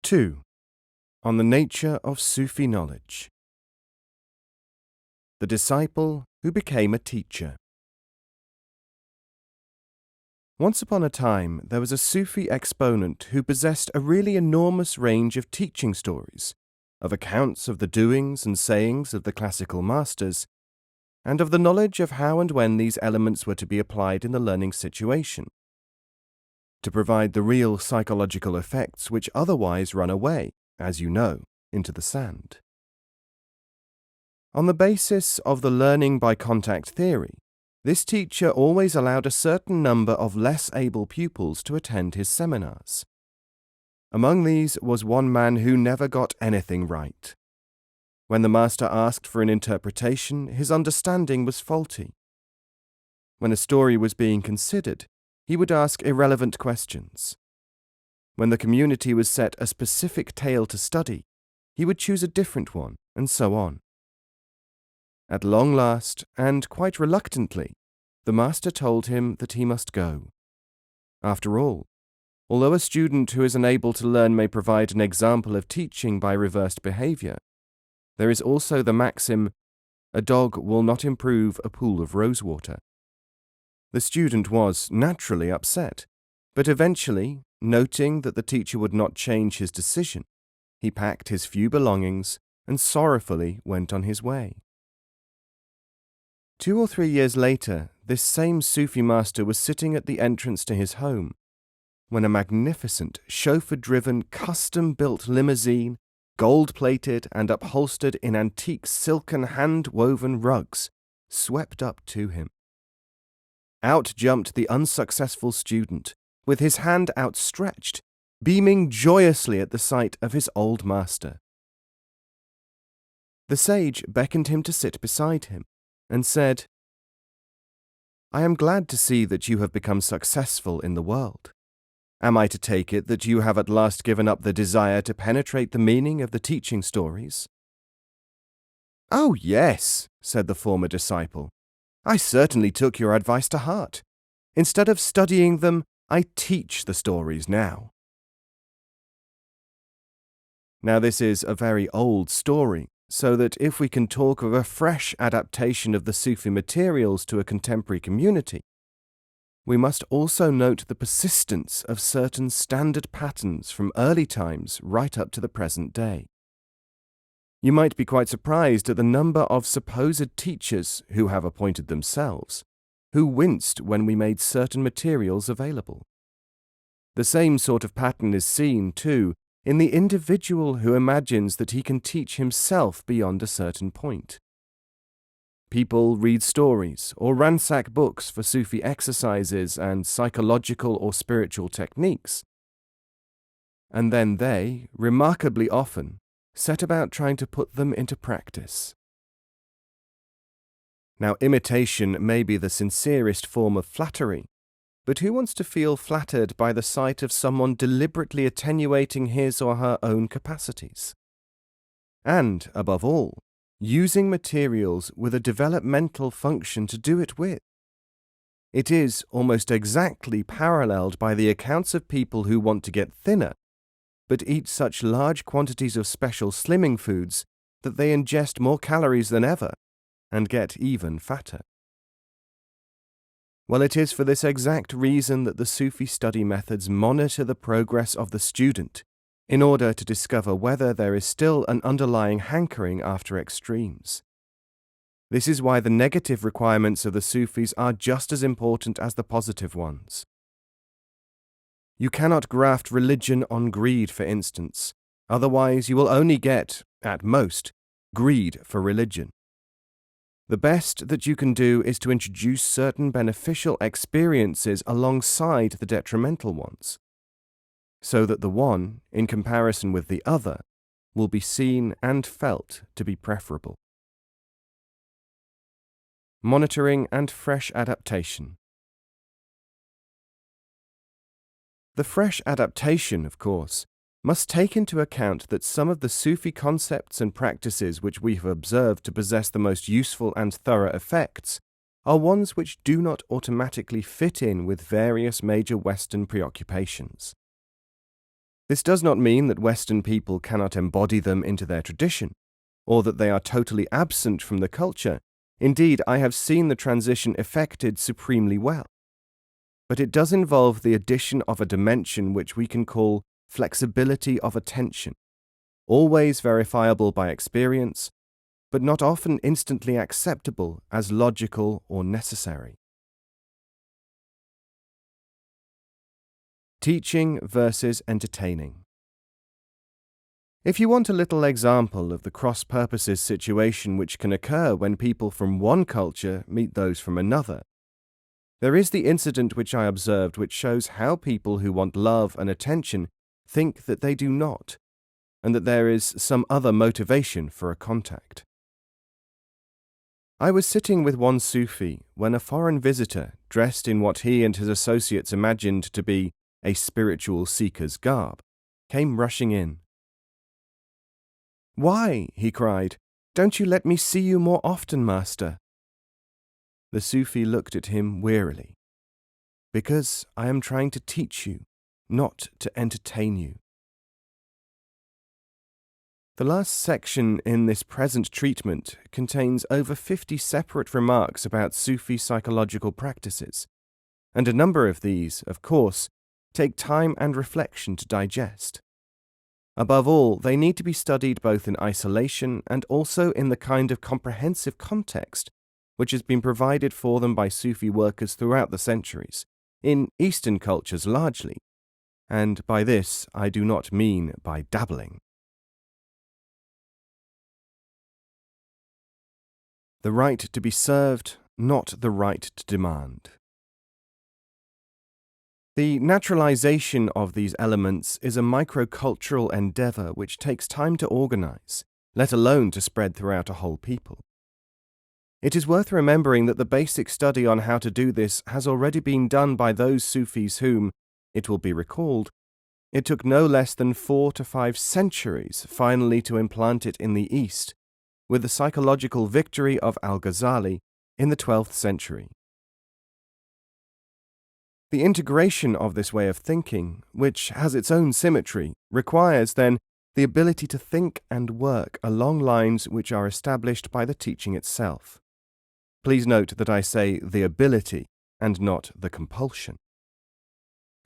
2. On the nature of Sufi knowledge. The disciple who became a teacher. Once upon a time, there was a Sufi exponent who possessed a really enormous range of teaching stories, of accounts of the doings and sayings of the classical masters, and of the knowledge of how and when these elements were to be applied in the learning situation, to provide the real psychological effects which otherwise run away, as you know, into the sand. On the basis of the learning by contact theory, this teacher always allowed a certain number of less able pupils to attend his seminars. Among these was one man who never got anything right. When the master asked for an interpretation, his understanding was faulty. When a story was being considered, he would ask irrelevant questions. When the community was set a specific tale to study, he would choose a different one, and so on. At long last, and quite reluctantly, the master told him that he must go. After all, although a student who is unable to learn may provide an example of teaching by reversed behaviour, there is also the maxim, "A dog will not improve a pool of rosewater." The student was naturally upset, but eventually, noting that the teacher would not change his decision, he packed his few belongings and sorrowfully went on his way. 2 or 3 years later, this same Sufi master was sitting at the entrance to his home, when a magnificent, chauffeur-driven, custom-built limousine, gold-plated and upholstered in antique silken hand-woven rugs, swept up to him. Out jumped the unsuccessful student, with his hand outstretched, beaming joyously at the sight of his old master. The sage beckoned him to sit beside him, and said, "I am glad to see that you have become successful in the world. Am I to take it that you have at last given up the desire to penetrate the meaning of the teaching stories?" "Oh, yes," said the former disciple. "I certainly took your advice to heart. Instead of studying them, I teach the stories now." Now this is a very old story, so that if we can talk of a fresh adaptation of the Sufi materials to a contemporary community, we must also note the persistence of certain standard patterns from early times right up to the present day. You might be quite surprised at the number of supposed teachers who have appointed themselves, who winced when we made certain materials available. The same sort of pattern is seen, too, in the individual who imagines that he can teach himself beyond a certain point. People read stories or ransack books for Sufi exercises and psychological or spiritual techniques, and then they, remarkably often, set about trying to put them into practice. Now, imitation may be the sincerest form of flattery, but who wants to feel flattered by the sight of someone deliberately attenuating his or her own capacities? And, above all, using materials with a developmental function to do it with. It is almost exactly paralleled by the accounts of people who want to get thinner, but eat such large quantities of special slimming foods that they ingest more calories than ever and get even fatter. Well, it is for this exact reason that the Sufi study methods monitor the progress of the student in order to discover whether there is still an underlying hankering after extremes. This is why the negative requirements of the Sufis are just as important as the positive ones. You cannot graft religion on greed, for instance, otherwise you will only get, at most, greed for religion. The best that you can do is to introduce certain beneficial experiences alongside the detrimental ones, so that the one, in comparison with the other, will be seen and felt to be preferable. Monitoring and fresh adaptation. The fresh adaptation, of course, must take into account that some of the Sufi concepts and practices which we have observed to possess the most useful and thorough effects are ones which do not automatically fit in with various major Western preoccupations. This does not mean that Western people cannot embody them into their tradition, or that they are totally absent from the culture. Indeed, I have seen the transition effected supremely well. But it does involve the addition of a dimension which we can call flexibility of attention, always verifiable by experience, but not often instantly acceptable as logical or necessary. Teaching versus entertaining. If you want a little example of the cross-purposes situation which can occur when people from one culture meet those from another, there is the incident which I observed which shows how people who want love and attention think that they do not, and that there is some other motivation for a contact. I was sitting with one Sufi when a foreign visitor, dressed in what he and his associates imagined to be a spiritual seeker's garb, came rushing in. "Why," he cried, "don't you let me see you more often, master?" The Sufi looked at him wearily. "Because I am trying to teach you, not to entertain you." The last section in this present treatment contains over 50 separate remarks about Sufi psychological practices, and a number of these, of course, take time and reflection to digest. Above all, they need to be studied both in isolation and also in the kind of comprehensive context which has been provided for them by Sufi workers throughout the centuries, in Eastern cultures largely, and by this I do not mean by dabbling. The right to be served, not the right to demand. The naturalization of these elements is a microcultural endeavor which takes time to organize, let alone to spread throughout a whole people. It is worth remembering that the basic study on how to do this has already been done by those Sufis whom, it will be recalled, it took no less than 4 to 5 centuries finally to implant it in the East, with the psychological victory of Al-Ghazali in the 12th century. The integration of this way of thinking, which has its own symmetry, requires, then, the ability to think and work along lines which are established by the teaching itself. Please note that I say the ability and not the compulsion.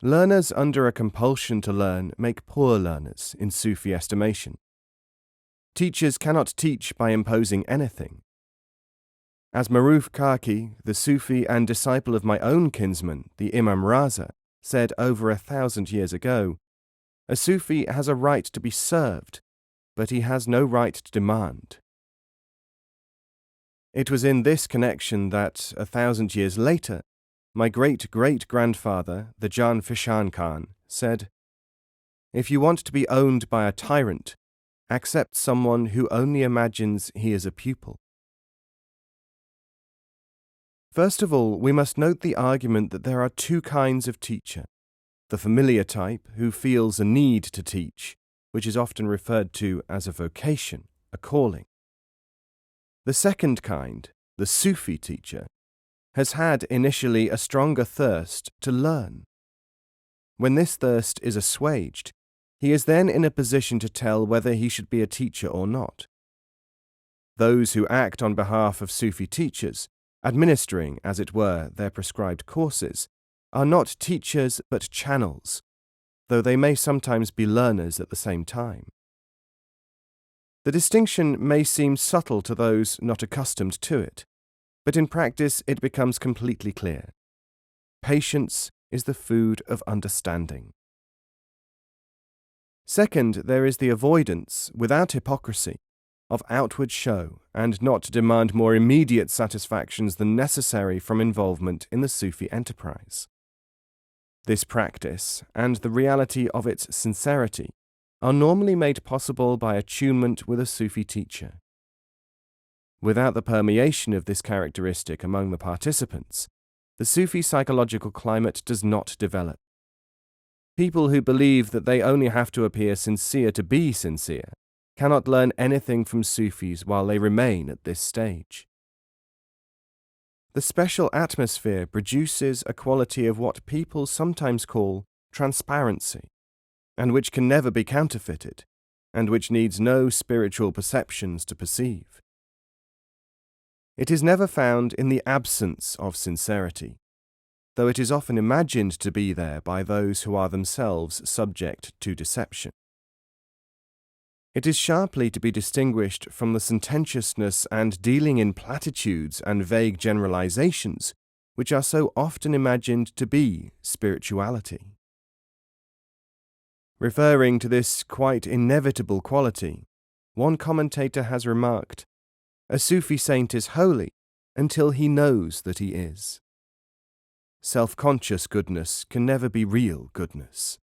Learners under a compulsion to learn make poor learners in Sufi estimation. Teachers cannot teach by imposing anything. As Maruf Kaki, the Sufi and disciple of my own kinsman, the Imam Raza, said over 1,000 years ago, a Sufi has a right to be served, but he has no right to demand. It was in this connection that, 1,000 years later, my great-great-grandfather, the Jan Fishan Khan, said, "If you want to be owned by a tyrant, accept someone who only imagines he is a pupil." First of all, we must note the argument that there are 2 kinds of teacher. The familiar type, who feels a need to teach, which is often referred to as a vocation, a calling. The second kind, the Sufi teacher, has had initially a stronger thirst to learn. When this thirst is assuaged, he is then in a position to tell whether he should be a teacher or not. Those who act on behalf of Sufi teachers, administering, as it were, their prescribed courses, are not teachers but channels, though they may sometimes be learners at the same time. The distinction may seem subtle to those not accustomed to it, but in practice it becomes completely clear. Patience is the food of understanding. Second, there is the avoidance, without hypocrisy, of outward show and not to demand more immediate satisfactions than necessary from involvement in the Sufi enterprise. This practice, and the reality of its sincerity, are normally made possible by attunement with a Sufi teacher. Without the permeation of this characteristic among the participants, the Sufi psychological climate does not develop. People who believe that they only have to appear sincere to be sincere cannot learn anything from Sufis while they remain at this stage. The special atmosphere produces a quality of what people sometimes call transparency, and which can never be counterfeited, and which needs no spiritual perceptions to perceive. It is never found in the absence of sincerity, though it is often imagined to be there by those who are themselves subject to deception. It is sharply to be distinguished from the sententiousness and dealing in platitudes and vague generalizations which are so often imagined to be spirituality. Referring to this quite inevitable quality, one commentator has remarked, "A Sufi saint is holy until he knows that he is." Self-conscious goodness can never be real goodness.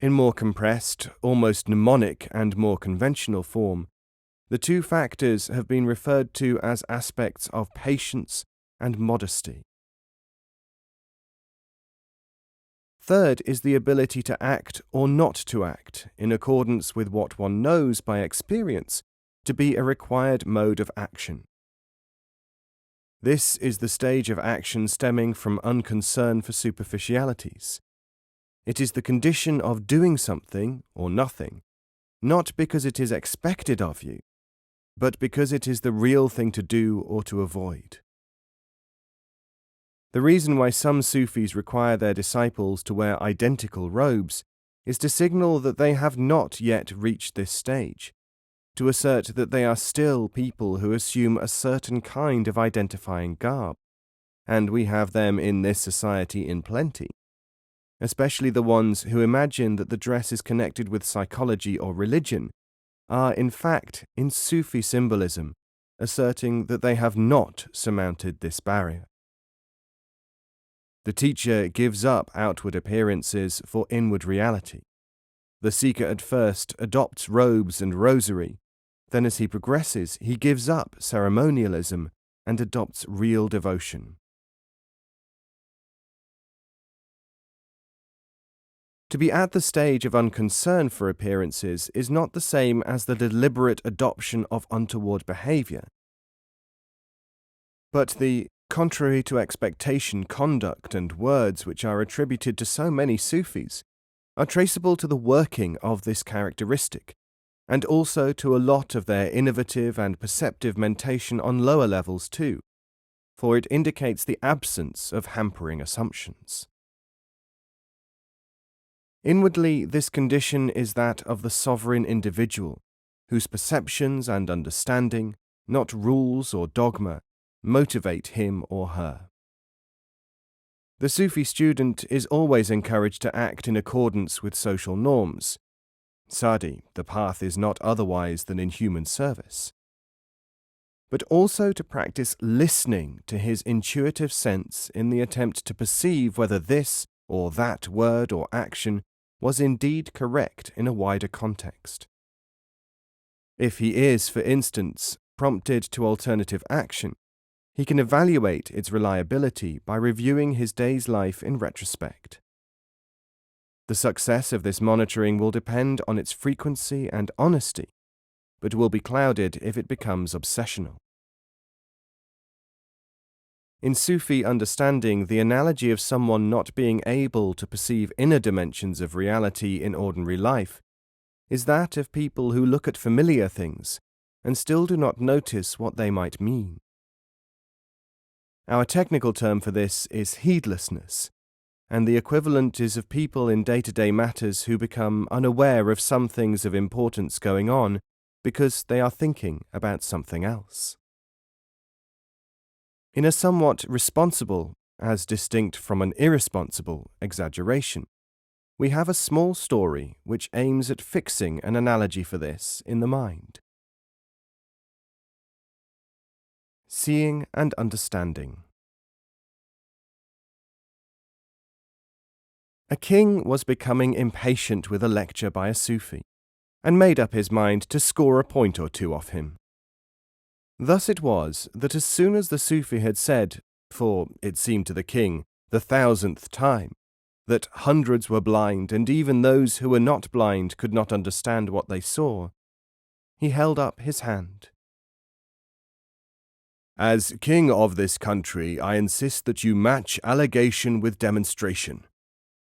In more compressed, almost mnemonic and more conventional form, the two factors have been referred to as aspects of patience and modesty. Third is the ability to act or not to act in accordance with what one knows by experience to be a required mode of action. This is the stage of action stemming from unconcern for superficialities. It is the condition of doing something or nothing, not because it is expected of you, but because it is the real thing to do or to avoid. The reason why some Sufis require their disciples to wear identical robes is to signal that they have not yet reached this stage, to assert that they are still people who assume a certain kind of identifying garb, and we have them in this society in plenty, especially the ones who imagine that the dress is connected with psychology or religion, are in fact in Sufi symbolism, asserting that they have not surmounted this barrier. The teacher gives up outward appearances for inward reality. The seeker at first adopts robes and rosary, then as he progresses, he gives up ceremonialism and adopts real devotion. To be at the stage of unconcern for appearances is not the same as the deliberate adoption of untoward behaviour, but the contrary to expectation conduct and words which are attributed to so many Sufis are traceable to the working of this characteristic, and also to a lot of their innovative and perceptive mentation on lower levels too, for it indicates the absence of hampering assumptions. Inwardly, this condition is that of the sovereign individual, whose perceptions and understanding, not rules or dogma, motivate him or her. The Sufi student is always encouraged to act in accordance with social norms. Sadi, the path is not otherwise than in human service. But also to practice listening to his intuitive sense in the attempt to perceive whether this or that word or action was indeed correct in a wider context. If he is, for instance, prompted to alternative action, he can evaluate its reliability by reviewing his day's life in retrospect. The success of this monitoring will depend on its frequency and honesty, but will be clouded if it becomes obsessional. In Sufi understanding, the analogy of someone not being able to perceive inner dimensions of reality in ordinary life is that of people who look at familiar things and still do not notice what they might mean. Our technical term for this is heedlessness, and the equivalent is of people in day-to-day matters who become unaware of some things of importance going on because they are thinking about something else. In a somewhat responsible, as distinct from an irresponsible, exaggeration, we have a small story which aims at fixing an analogy for this in the mind. Seeing and understanding. A king was becoming impatient with a lecture by a Sufi, and made up his mind to score a point or two off him. Thus it was that as soon as the Sufi had said, for it seemed to the king, the 1,000th time, that hundreds were blind and even those who were not blind could not understand what they saw, he held up his hand. As king of this country, I insist that you match allegation with demonstration.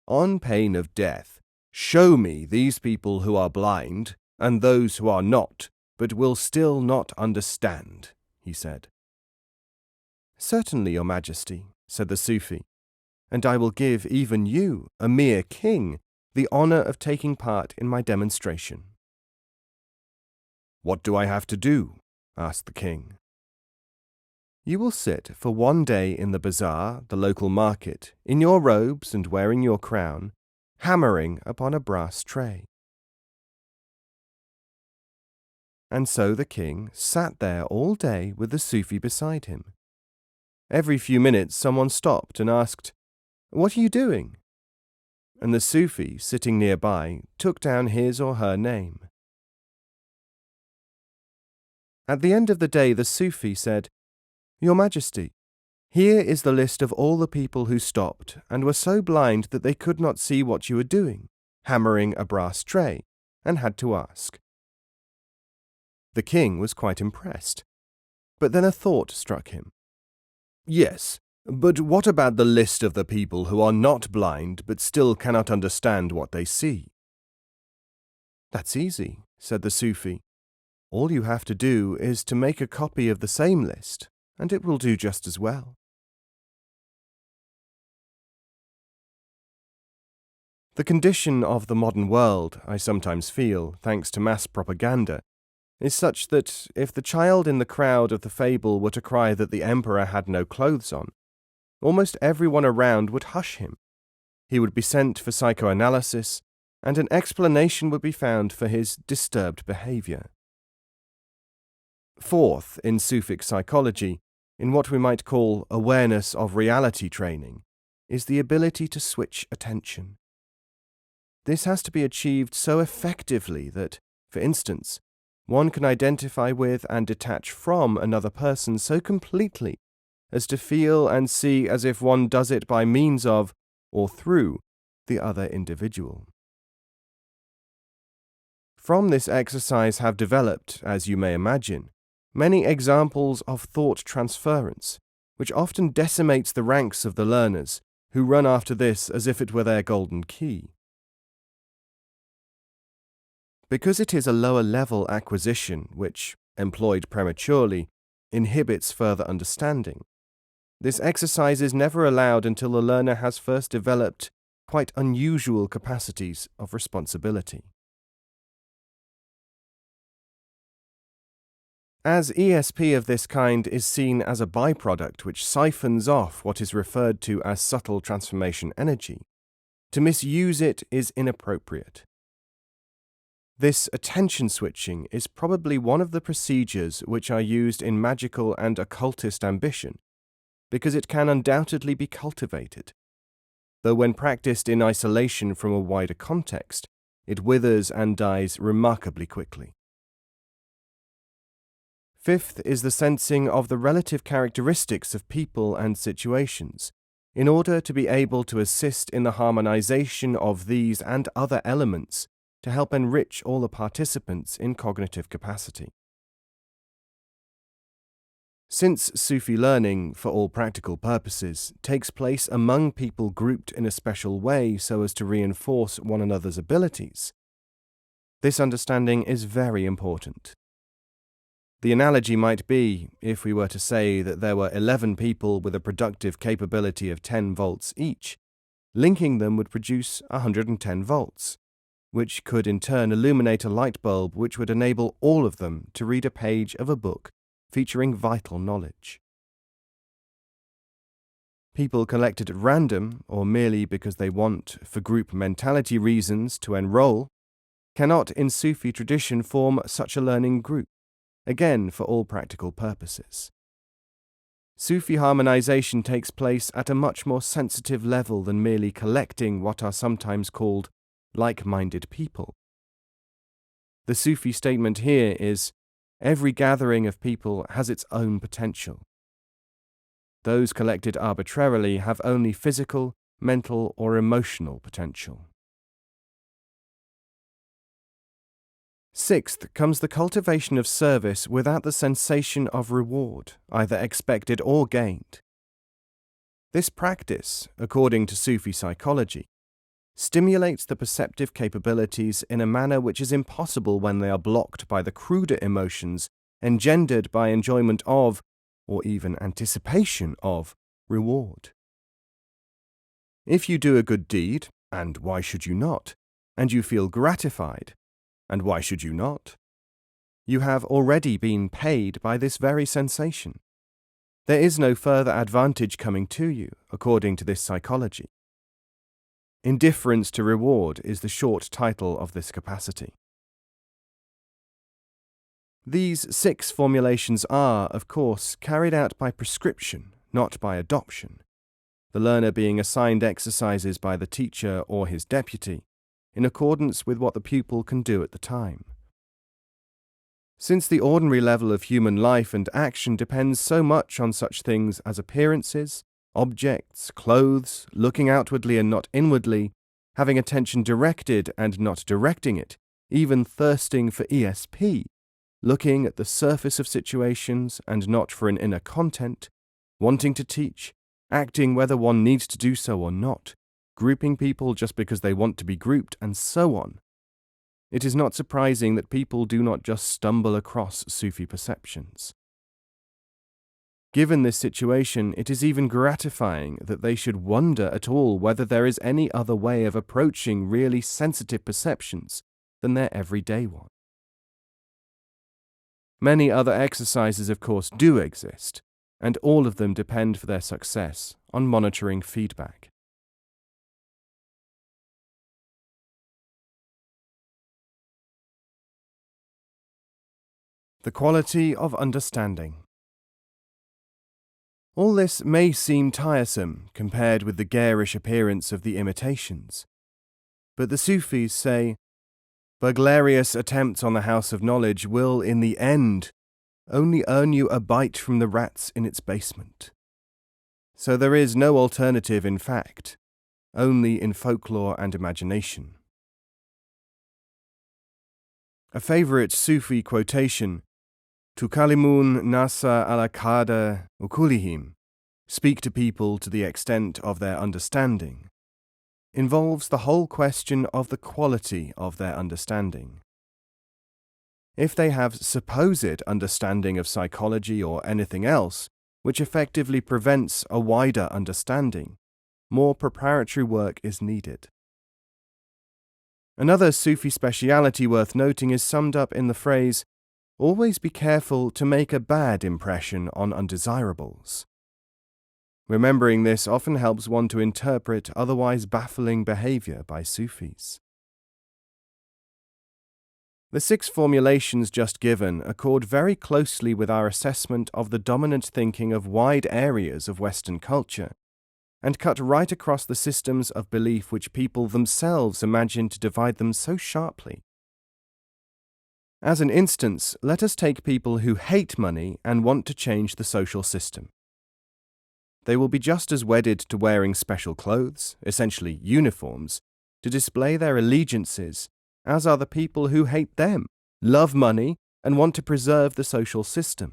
On pain of death, show me these people who are blind and those who are not, but will still not understand, he said. Certainly, Your Majesty, said the Sufi, and I will give even you, a mere king, the honour of taking part in my demonstration. What do I have to do? Asked the king. You will sit for one day in the bazaar, the local market, in your robes and wearing your crown, hammering upon a brass tray. And so the king sat there all day with the Sufi beside him. Every few minutes someone stopped and asked, "What are you doing?" And the Sufi, sitting nearby, took down his or her name. At the end of the day, the Sufi said, "Your Majesty, here is the list of all the people who stopped and were so blind that they could not see what you were doing, hammering a brass tray, and had to ask." The king was quite impressed, but then a thought struck him. Yes, but what about the list of the people who are not blind but still cannot understand what they see? That's easy, said the Sufi. All you have to do is to make a copy of the same list, and it will do just as well. The condition of the modern world, I sometimes feel, thanks to mass propaganda, is such that if the child in the crowd of the fable were to cry that the emperor had no clothes on, almost everyone around would hush him. He would be sent for psychoanalysis, and an explanation would be found for his disturbed behaviour. Fourth, in Sufic psychology, in what we might call awareness of reality training, is the ability to switch attention. This has to be achieved so effectively that, for instance, one can identify with and detach from another person so completely as to feel and see as if one does it by means of, or through, the other individual. From this exercise have developed, as you may imagine, many examples of thought transference, which often decimates the ranks of the learners, who run after this as if it were their golden key. Because it is a lower-level acquisition which, employed prematurely, inhibits further understanding, this exercise is never allowed until the learner has first developed quite unusual capacities of responsibility. As ESP of this kind is seen as a byproduct which siphons off what is referred to as subtle transformation energy, to misuse it is inappropriate. This attention switching is probably one of the procedures which are used in magical and occultist ambition, because it can undoubtedly be cultivated, though when practiced in isolation from a wider context, it withers and dies remarkably quickly. Fifth is the sensing of the relative characteristics of people and situations, in order to be able to assist in the harmonization of these and other elements to help enrich all the participants in cognitive capacity. Since Sufi learning, for all practical purposes, takes place among people grouped in a special way so as to reinforce one another's abilities, this understanding is very important. The analogy might be, if we were to say that there were 11 people with a productive capability of 10 volts each, linking them would produce 110 volts, which could in turn illuminate a light bulb which would enable all of them to read a page of a book featuring vital knowledge. People collected at random, or merely because they want, for group mentality reasons, to enroll, cannot in Sufi tradition form such a learning group, again for all practical purposes. Sufi harmonization takes place at a much more sensitive level than merely collecting what are sometimes called like-minded people. The Sufi statement here is, every gathering of people has its own potential. Those collected arbitrarily have only physical, mental, or emotional potential. Sixth comes the cultivation of service without the sensation of reward, either expected or gained. This practice, according to Sufi psychology, stimulates the perceptive capabilities in a manner which is impossible when they are blocked by the cruder emotions engendered by enjoyment of, or even anticipation of, reward. If you do a good deed, and why should you not, and you feel gratified, and why should you not, you have already been paid by this very sensation. There is no further advantage coming to you, according to this psychology. Indifference to reward is the short title of this capacity. These 6 formulations are, of course, carried out by prescription, not by adoption, the learner being assigned exercises by the teacher or his deputy, in accordance with what the pupil can do at the time. Since the ordinary level of human life and action depends so much on such things as appearances, objects, clothes, looking outwardly and not inwardly, having attention directed and not directing it, even thirsting for ESP, looking at the surface of situations and not for an inner content, wanting to teach, acting whether one needs to do so or not, grouping people just because they want to be grouped, and so on. It is not surprising that people do not just stumble across Sufi perceptions. Given this situation, it is even gratifying that they should wonder at all whether there is any other way of approaching really sensitive perceptions than their everyday one. Many other exercises, of course, do exist, and all of them depend for their success on monitoring feedback. The quality of understanding. All this may seem tiresome compared with the garish appearance of the imitations, but the Sufis say, burglarious attempts on the house of knowledge will, in the end, only earn you a bite from the rats in its basement. So there is no alternative in fact, only in folklore and imagination. A favorite Sufi quotation, Tukalimun nasa ala kada ukulihim, speak to people to the extent of their understanding, involves the whole question of the quality of their understanding. If they have supposed understanding of psychology or anything else, which effectively prevents a wider understanding, more preparatory work is needed. Another Sufi speciality worth noting is summed up in the phrase, always be careful to make a bad impression on undesirables. Remembering this often helps one to interpret otherwise baffling behaviour by Sufis. The 6 formulations just given accord very closely with our assessment of the dominant thinking of wide areas of Western culture, and cut right across the systems of belief which people themselves imagine to divide them so sharply. As an instance, let us take people who hate money and want to change the social system. They will be just as wedded to wearing special clothes, essentially uniforms, to display their allegiances, as are the people who hate them, love money, and want to preserve the social system.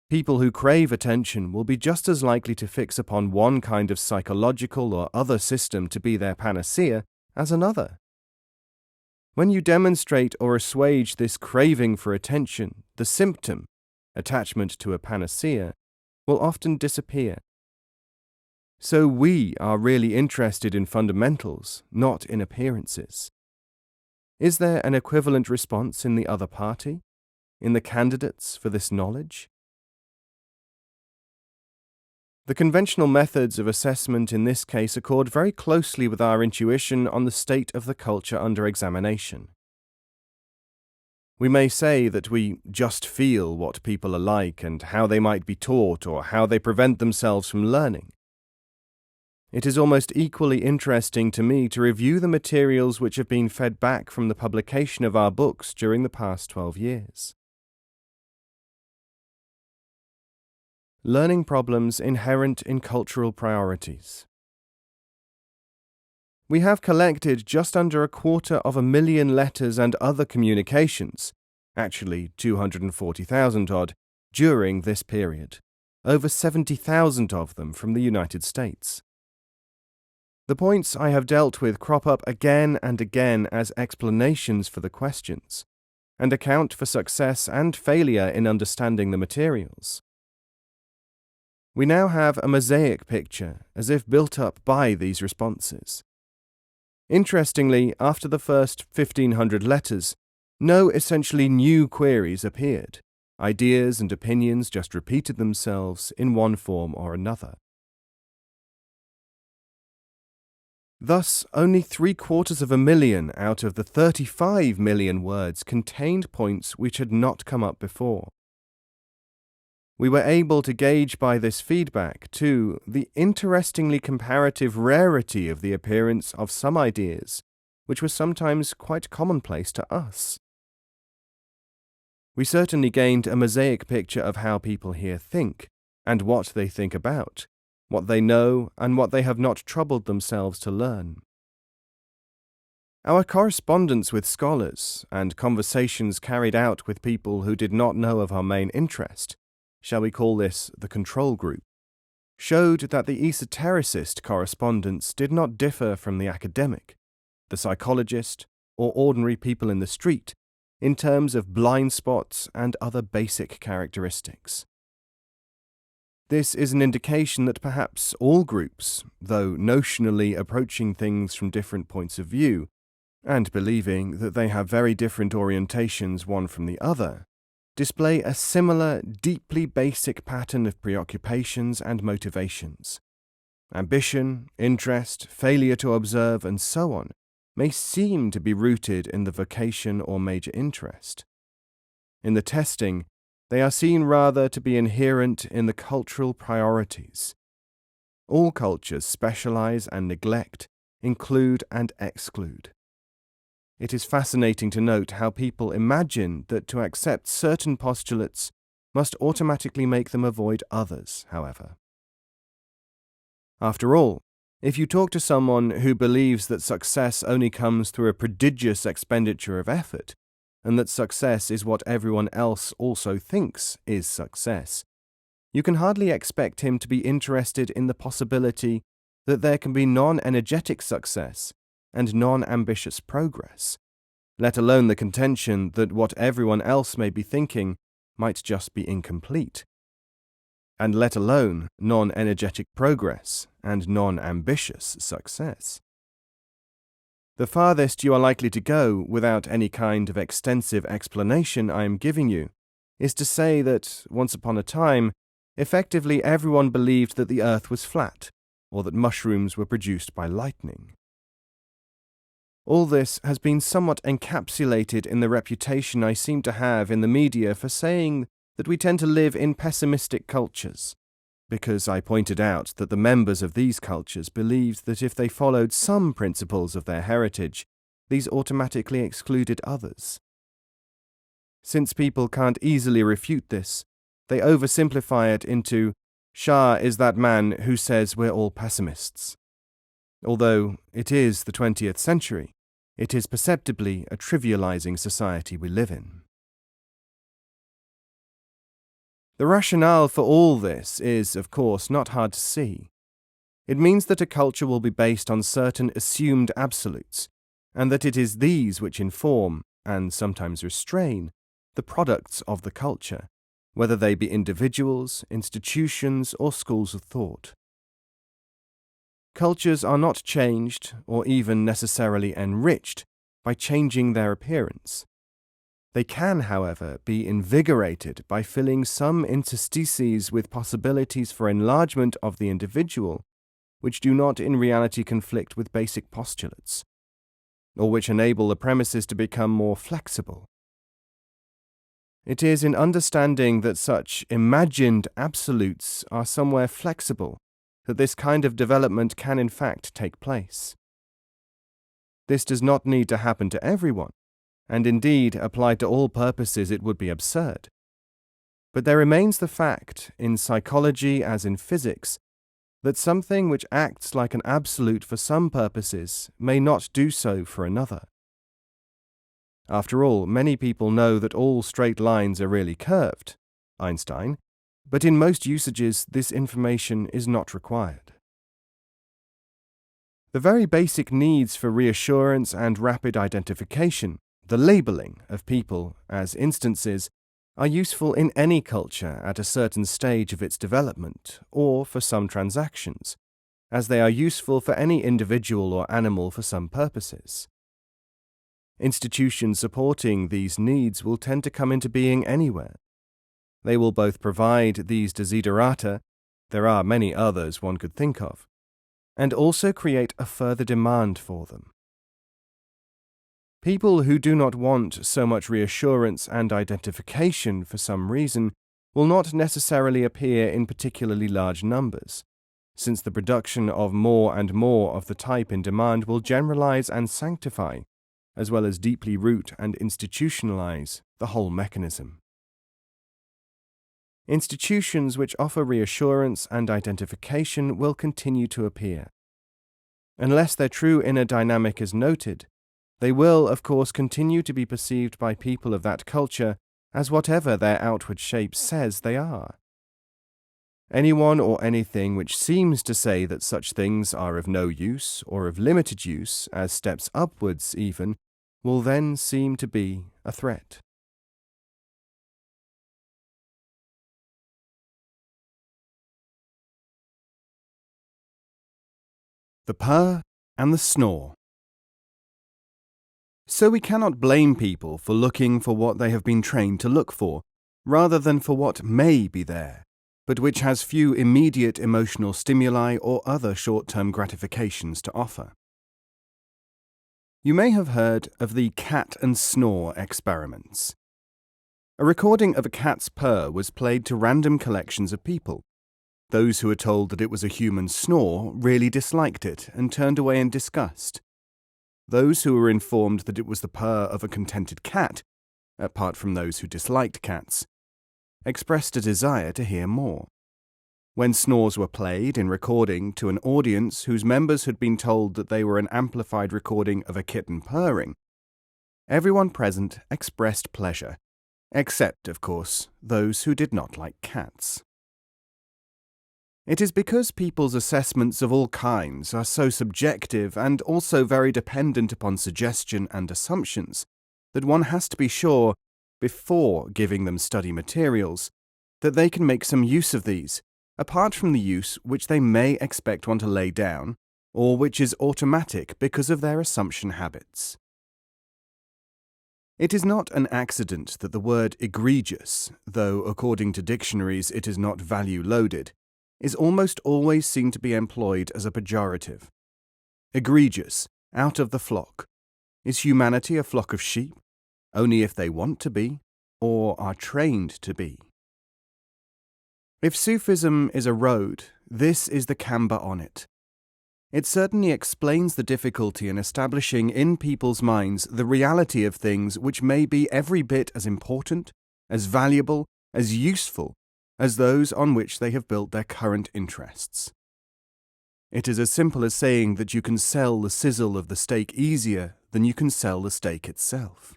People who crave attention will be just as likely to fix upon one kind of psychological or other system to be their panacea as another. When you demonstrate or assuage this craving for attention, the symptom, attachment to a panacea, will often disappear. So we are really interested in fundamentals, not in appearances. Is there an equivalent response in the other party, in the candidates for this knowledge? The conventional methods of assessment in this case accord very closely with our intuition on the state of the culture under examination. We may say that we just feel what people are like and how they might be taught or how they prevent themselves from learning. It is almost equally interesting to me to review the materials which have been fed back from the publication of our books during the past 12 years. Learning problems inherent in cultural priorities. We have collected just under 250,000 letters and other communications, actually 240,000 odd, during this period, over 70,000 of them from the United States. The points I have dealt with crop up again and again as explanations for the questions, and account for success and failure in understanding the materials. We now have a mosaic picture, as if built up by these responses. Interestingly, after the first 1,500 letters, no essentially new queries appeared. Ideas and opinions just repeated themselves in one form or another. Thus, only 750,000 out of the 35 million words contained points which had not come up before. We were able to gauge by this feedback, too, the interestingly comparative rarity of the appearance of some ideas, which were sometimes quite commonplace to us. We certainly gained a mosaic picture of how people here think, and what they think about, what they know, and what they have not troubled themselves to learn. Our correspondence with scholars, and conversations carried out with people who did not know of our main interest, shall we call this the control group, showed that the esotericist correspondence did not differ from the academic, the psychologist, or ordinary people in the street in terms of blind spots and other basic characteristics. This is an indication that perhaps all groups, though notionally approaching things from different points of view, and believing that they have very different orientations one from the other, display a similar, deeply basic pattern of preoccupations and motivations. Ambition, interest, failure to observe, and so on may seem to be rooted in the vocation or major interest. In the testing, they are seen rather to be inherent in the cultural priorities. All cultures specialize and neglect, include and exclude. It is fascinating to note how people imagine that to accept certain postulates must automatically make them avoid others, however. After all, if you talk to someone who believes that success only comes through a prodigious expenditure of effort, and that success is what everyone else also thinks is success, you can hardly expect him to be interested in the possibility that there can be non-energetic success and non-ambitious progress, let alone the contention that what everyone else may be thinking might just be incomplete, and let alone non-energetic progress and non-ambitious success. The farthest you are likely to go without any kind of extensive explanation I am giving you is to say that, once upon a time, effectively everyone believed that the earth was flat, or that mushrooms were produced by lightning. All this has been somewhat encapsulated in the reputation I seem to have in the media for saying that we tend to live in pessimistic cultures, because I pointed out that the members of these cultures believed that if they followed some principles of their heritage, these automatically excluded others. Since people can't easily refute this, they oversimplify it into, Shah is that man who says we're all pessimists. Although it is the 20th century, it is perceptibly a trivializing society we live in. The rationale for all this is, of course, not hard to see. It means that a culture will be based on certain assumed absolutes, and that it is these which inform, and sometimes restrain, the products of the culture, whether they be individuals, institutions, or schools of thought. Cultures are not changed, or even necessarily enriched, by changing their appearance. They can, however, be invigorated by filling some interstices with possibilities for enlargement of the individual, which do not in reality conflict with basic postulates, or which enable the premises to become more flexible. It is in understanding that such imagined absolutes are somewhere flexible that this kind of development can in fact take place. This does not need to happen to everyone, and indeed, applied to all purposes it would be absurd. But there remains the fact, in psychology as in physics, that something which acts like an absolute for some purposes may not do so for another. After all, many people know that all straight lines are really curved, Einstein, but in most usages this information is not required. The very basic needs for reassurance and rapid identification, the labeling of people as instances, are useful in any culture at a certain stage of its development, or for some transactions, as they are useful for any individual or animal for some purposes. Institutions supporting these needs will tend to come into being anywhere. They will both provide these desiderata, there are many others one could think of, and also create a further demand for them. People who do not want so much reassurance and identification for some reason will not necessarily appear in particularly large numbers, since the production of more and more of the type in demand will generalize and sanctify, as well as deeply root and institutionalize, the whole mechanism. Institutions which offer reassurance and identification will continue to appear. Unless their true inner dynamic is noted, they will, of course, continue to be perceived by people of that culture as whatever their outward shape says they are. Anyone or anything which seems to say that such things are of no use or of limited use, as steps upwards even, will then seem to be a threat. The purr and the snore. So we cannot blame people for looking for what they have been trained to look for, rather than for what may be there, but which has few immediate emotional stimuli or other short-term gratifications to offer. You may have heard of the cat and snore experiments. A recording of a cat's purr was played to random collections of people. Those who were told that it was a human snore really disliked it and turned away in disgust. Those who were informed that it was the purr of a contented cat, apart from those who disliked cats, expressed a desire to hear more. When snores were played in recording to an audience whose members had been told that they were an amplified recording of a kitten purring, everyone present expressed pleasure, except, of course, those who did not like cats. It is because people's assessments of all kinds are so subjective and also very dependent upon suggestion and assumptions that one has to be sure, before giving them study materials, that they can make some use of these, apart from the use which they may expect one to lay down, or which is automatic because of their assumption habits. It is not an accident that the word egregious, though according to dictionaries it is not value-loaded, is almost always seen to be employed as a pejorative. Egregious, out of the flock. Is humanity a flock of sheep? Only if they want to be, or are trained to be. If Sufism is a road, this is the camber on it. It certainly explains the difficulty in establishing in people's minds the reality of things which may be every bit as important, as valuable, as useful as those on which they have built their current interests. It is as simple as saying that you can sell the sizzle of the steak easier than you can sell the steak itself.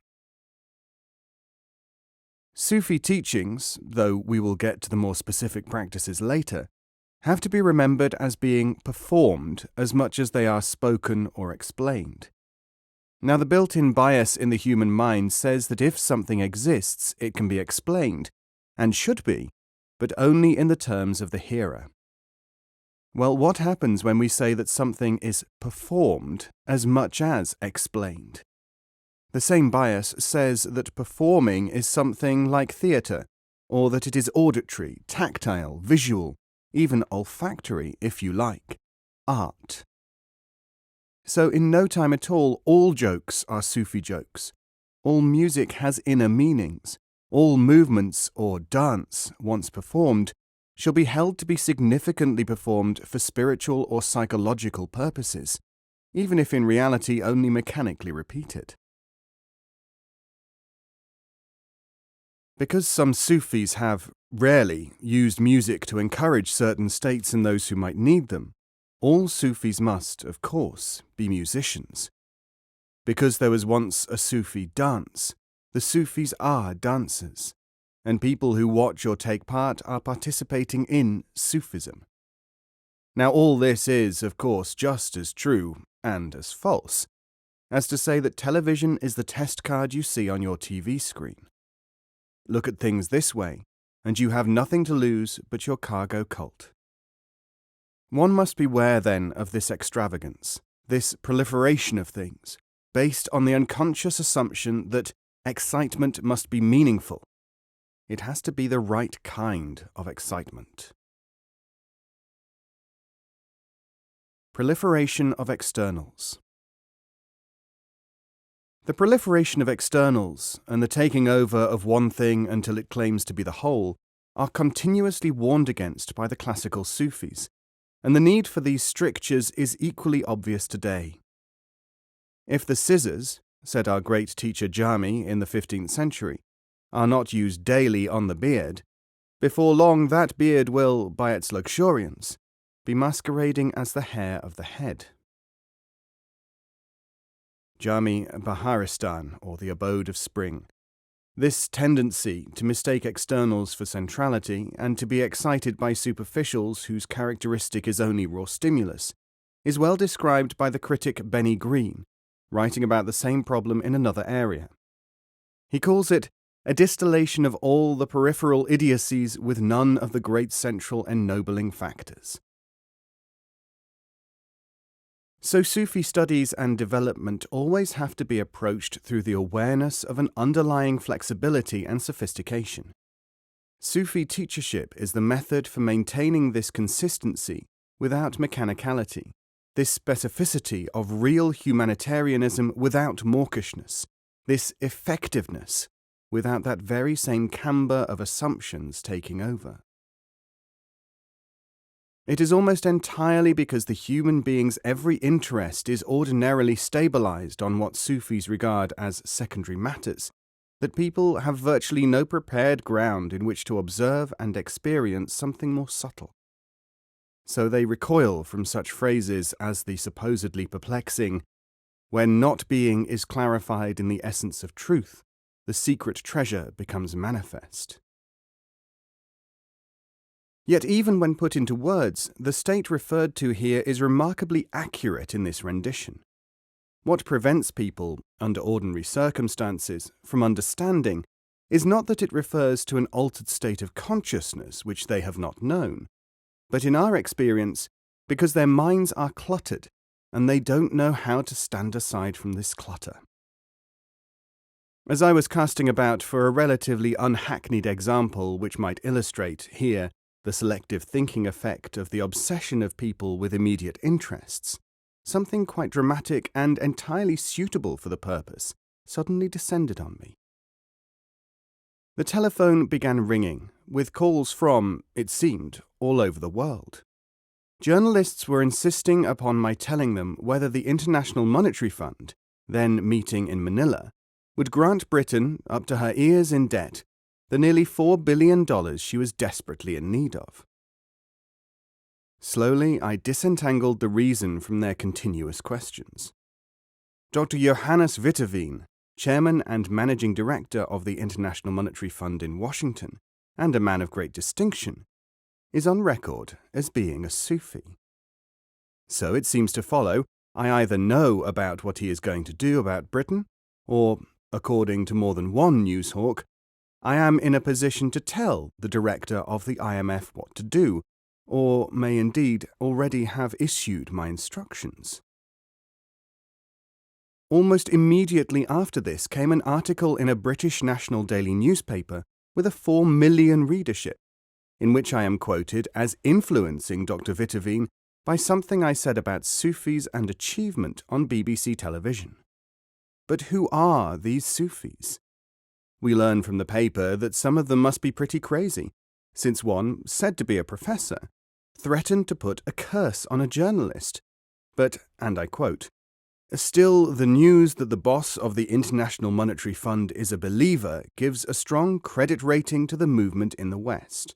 Sufi teachings, though we will get to the more specific practices later, have to be remembered as being performed as much as they are spoken or explained. Now, the built-in bias in the human mind says that if something exists, it can be explained, and should be, but only in the terms of the hearer. Well, what happens when we say that something is performed as much as explained? The same bias says that performing is something like theatre, or that it is auditory, tactile, visual, even olfactory, if you like, art. So in no time at all jokes are Sufi jokes. All music has inner meanings. All movements or dance, once performed, shall be held to be significantly performed for spiritual or psychological purposes, even if in reality only mechanically repeated. Because some Sufis have, rarely, used music to encourage certain states in those who might need them, all Sufis must, of course, be musicians. Because there was once a Sufi dance, the Sufis are dancers, and people who watch or take part are participating in Sufism. Now all this is, of course, just as true, and as false, as to say that television is the test card you see on your TV screen. Look at things this way, and you have nothing to lose but your cargo cult. One must beware, then, of this extravagance, this proliferation of things, based on the unconscious assumption that excitement must be meaningful. It has to be the right kind of excitement. Proliferation of externals. The proliferation of externals and the taking over of one thing until it claims to be the whole are continuously warned against by the classical Sufis, and the need for these strictures is equally obvious today. If the scissors, said our great teacher Jami in the 15th century, are not used daily on the beard, before long that beard will, by its luxuriance, be masquerading as the hair of the head. Jami Baharistan, or the abode of spring. This tendency to mistake externals for centrality and to be excited by superficials whose characteristic is only raw stimulus is well described by the critic Benny Green, writing about the same problem in another area. He calls it a distillation of all the peripheral idiocies with none of the great central ennobling factors. So Sufi studies and development always have to be approached through the awareness of an underlying flexibility and sophistication. Sufi teachership is the method for maintaining this consistency without mechanicality, this specificity of real humanitarianism without mawkishness, this effectiveness without that very same camber of assumptions taking over. It is almost entirely because the human being's every interest is ordinarily stabilized on what Sufis regard as secondary matters, that people have virtually no prepared ground in which to observe and experience something more subtle. So they recoil from such phrases as the supposedly perplexing, "When not being is clarified in the essence of truth, the secret treasure becomes manifest." Yet even when put into words, the state referred to here is remarkably accurate in this rendition. What prevents people, under ordinary circumstances, from understanding is not that it refers to an altered state of consciousness which they have not known, but in our experience, because their minds are cluttered and they don't know how to stand aside from this clutter. As I was casting about for a relatively unhackneyed example which might illustrate, here, the selective thinking effect of the obsession of people with immediate interests, something quite dramatic and entirely suitable for the purpose suddenly descended on me. The telephone began ringing, with calls from, it seemed, all over the world. Journalists were insisting upon my telling them whether the International Monetary Fund, then meeting in Manila, would grant Britain, up to her ears in debt, the nearly $4 billion she was desperately in need of. Slowly, I disentangled the reason from their continuous questions. Dr. Johannes Witteveen, chairman and managing director of the International Monetary Fund in Washington, and a man of great distinction, is on record as being a Sufi. So it seems to follow, I either know about what he is going to do about Britain, or, according to more than one newshawk, I am in a position to tell the director of the IMF what to do, or may indeed already have issued my instructions. Almost immediately after this came an article in a British national daily newspaper with a 4 million readership, in which I am quoted as influencing Dr. Witteveen by something I said about Sufis and achievement on BBC television. But who are these Sufis? We learn from the paper that some of them must be pretty crazy, since one, said to be a professor, threatened to put a curse on a journalist. But, and I quote, "Still, the news that the boss of the International Monetary Fund is a believer gives a strong credit rating to the movement in the West."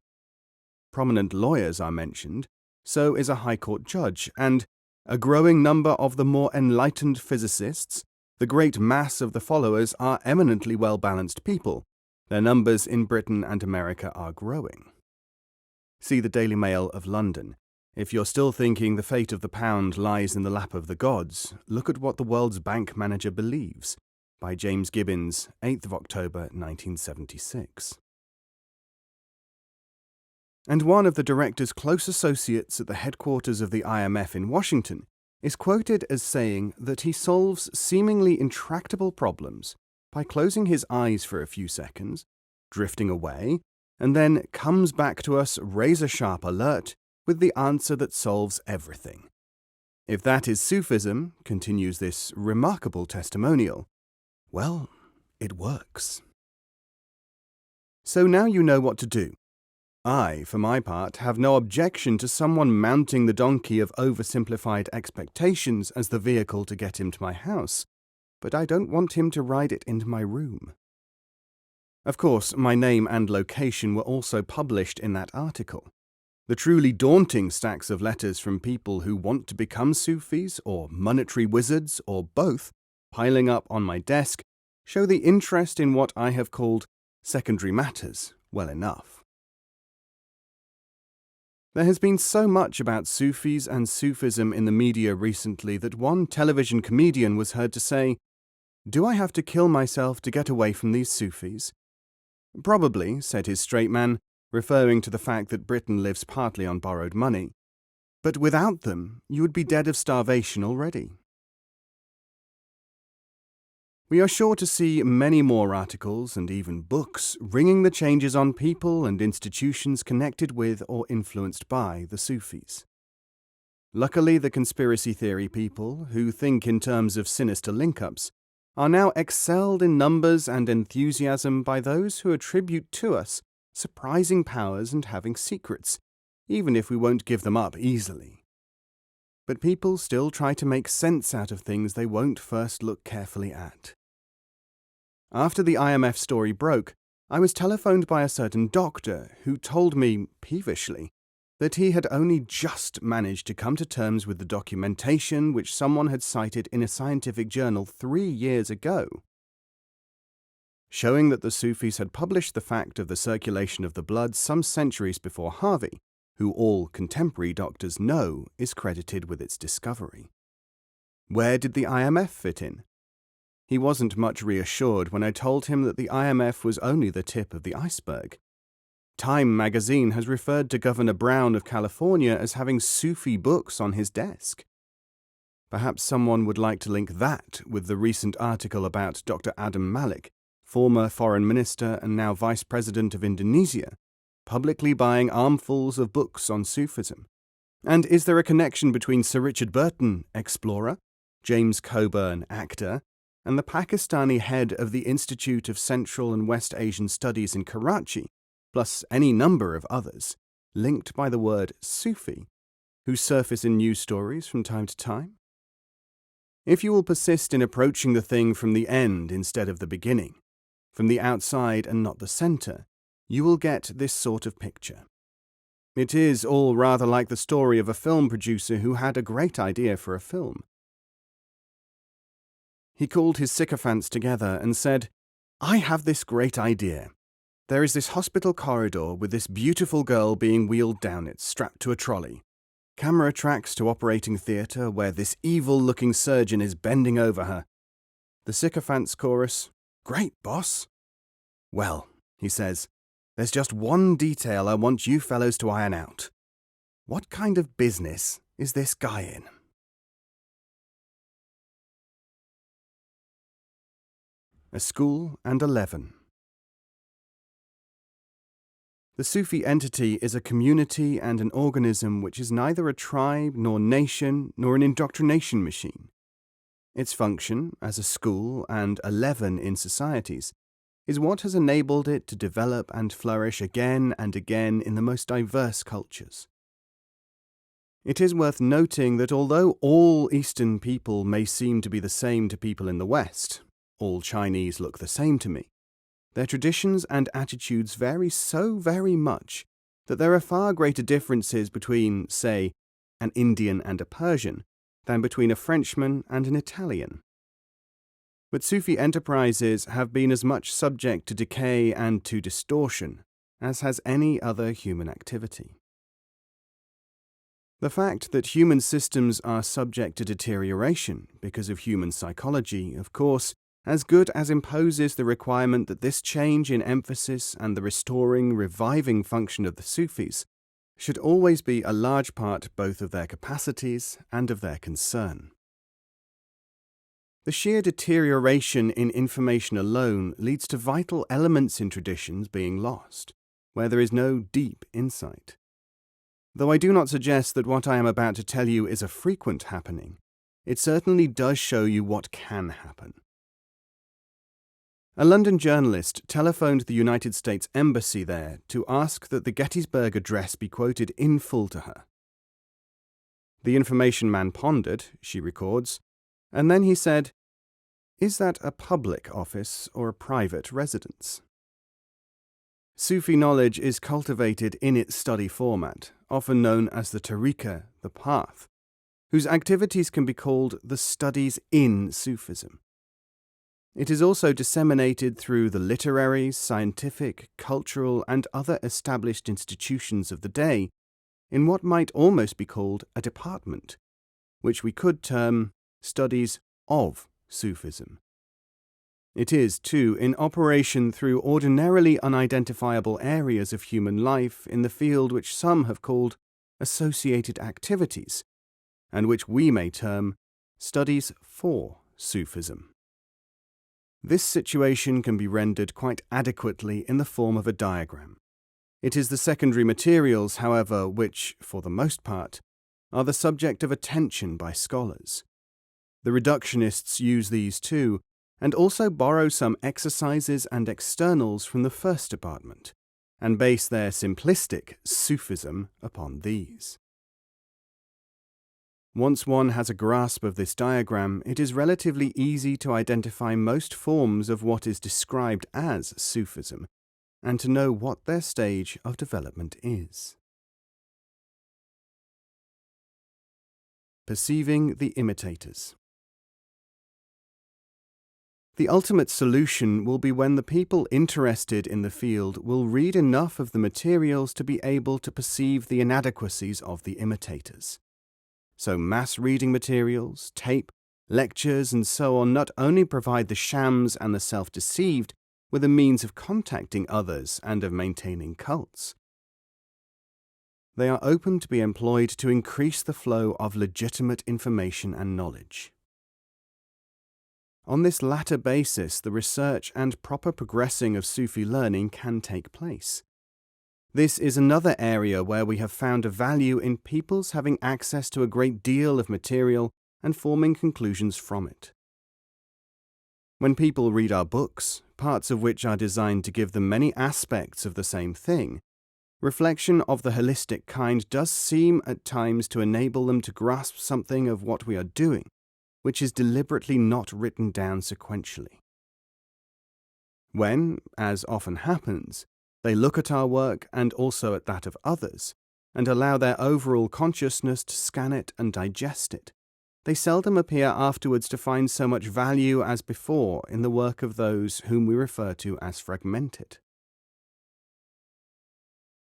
Prominent lawyers are mentioned, so is a High Court judge, and a growing number of the more enlightened physicists. The great mass of the followers are eminently well-balanced people. Their numbers in Britain and America are growing. See the Daily Mail of London, If you're still thinking the fate of the pound lies in the lap of the gods, look at what the world's bank manager believes, by James Gibbons, 8th of October 1976. And one of the director's close associates at the headquarters of the IMF in Washington is quoted as saying that he solves seemingly intractable problems by closing his eyes for a few seconds, drifting away, and then comes back to us razor-sharp alert with the answer that solves everything. If that is Sufism, continues this remarkable testimonial, well, it works. So now you know what to do. I, for my part, have no objection to someone mounting the donkey of oversimplified expectations as the vehicle to get him to my house, but I don't want him to ride it into my room. Of course, my name and location were also published in that article. The truly daunting stacks of letters from people who want to become Sufis or monetary wizards or both piling up on my desk show the interest in what I have called secondary matters well enough. There has been so much about Sufis and Sufism in the media recently that one television comedian was heard to say, "Do I have to kill myself to get away from these Sufis?" Probably, said his straight man, referring to the fact that Britain lives partly on borrowed money. But without them, you would be dead of starvation already. We are sure to see many more articles and even books ringing the changes on people and institutions connected with or influenced by the Sufis. Luckily, the conspiracy theory people, who think in terms of sinister link-ups, are now excelled in numbers and enthusiasm by those who attribute to us surprising powers and having secrets, even if we won't give them up easily. But people still try to make sense out of things they won't first look carefully at. After the IMF story broke, I was telephoned by a certain doctor who told me, peevishly, that he had only just managed to come to terms with the documentation which someone had cited in a scientific journal 3 years ago, showing that the Sufis had published the fact of the circulation of the blood some centuries before Harvey, who all contemporary doctors know is credited with its discovery. Where did the IMF fit in? He wasn't much reassured when I told him that the IMF was only the tip of the iceberg. Time magazine has referred to Governor Brown of California as having Sufi books on his desk. Perhaps someone would like to link that with the recent article about Dr. Adam Malik, former foreign minister and now vice president of Indonesia, publicly buying armfuls of books on Sufism. And is there a connection between Sir Richard Burton, explorer, James Coburn, actor, and the Pakistani head of the Institute of Central and West Asian Studies in Karachi, plus any number of others, linked by the word Sufi, who surface in news stories from time to time? If you will persist in approaching the thing from the end instead of the beginning, from the outside and not the centre, you will get this sort of picture. It is all rather like the story of a film producer who had a great idea for a film. He called his sycophants together and said, "I have this great idea. There is this hospital corridor with this beautiful girl being wheeled down it, strapped to a trolley. Camera tracks to operating theatre where this evil-looking surgeon is bending over her." The sycophants chorus, "Great, boss." "Well," he says, "there's just one detail I want you fellows to iron out. What kind of business is this guy in?" A School and 11. The Sufi entity is a community and an organism which is neither a tribe nor nation nor an indoctrination machine. Its function, as a school and a leaven in societies, is what has enabled it to develop and flourish again and again in the most diverse cultures. It is worth noting that although all Eastern people may seem to be the same to people in the West, all Chinese look the same to me, their traditions and attitudes vary so very much that there are far greater differences between, say, an Indian and a Persian than between a Frenchman and an Italian. But Sufi enterprises have been as much subject to decay and to distortion as has any other human activity. The fact that human systems are subject to deterioration because of human psychology, of course, as good as imposes the requirement that this change in emphasis and the restoring, reviving function of the Sufis should always be a large part both of their capacities and of their concern. The sheer deterioration in information alone leads to vital elements in traditions being lost, where there is no deep insight. Though I do not suggest that what I am about to tell you is a frequent happening, it certainly does show you what can happen. A London journalist telephoned the United States Embassy there to ask that the Gettysburg Address be quoted in full to her. The information man pondered, she records, and then he said, "Is that a public office or a private residence?" Sufi knowledge is cultivated in its study format, often known as the tariqa, the path, whose activities can be called the studies in Sufism. It is also disseminated through the literary, scientific, cultural, and other established institutions of the day in what might almost be called a department, which we could term studies of Sufism. It is, too, in operation through ordinarily unidentifiable areas of human life in the field which some have called associated activities, and which we may term studies for Sufism. This situation can be rendered quite adequately in the form of a diagram. It is the secondary materials, however, which, for the most part, are the subject of attention by scholars. The reductionists use these too, and also borrow some exercises and externals from the first department, and base their simplistic Sufism upon these. Once one has a grasp of this diagram, it is relatively easy to identify most forms of what is described as Sufism, and to know what their stage of development is. Perceiving the imitators. The ultimate solution will be when the people interested in the field will read enough of the materials to be able to perceive the inadequacies of the imitators. So mass reading materials, tape, lectures, and so on not only provide the shams and the self-deceived with a means of contacting others and of maintaining cults. They are open to be employed to increase the flow of legitimate information and knowledge. On this latter basis, the research and proper progressing of Sufi learning can take place. This is another area where we have found a value in people's having access to a great deal of material and forming conclusions from it. When people read our books, parts of which are designed to give them many aspects of the same thing, reflection of the holistic kind does seem at times to enable them to grasp something of what we are doing, which is deliberately not written down sequentially. When, as often happens, they look at our work and also at that of others, and allow their overall consciousness to scan it and digest it, they seldom appear afterwards to find so much value as before in the work of those whom we refer to as fragmented.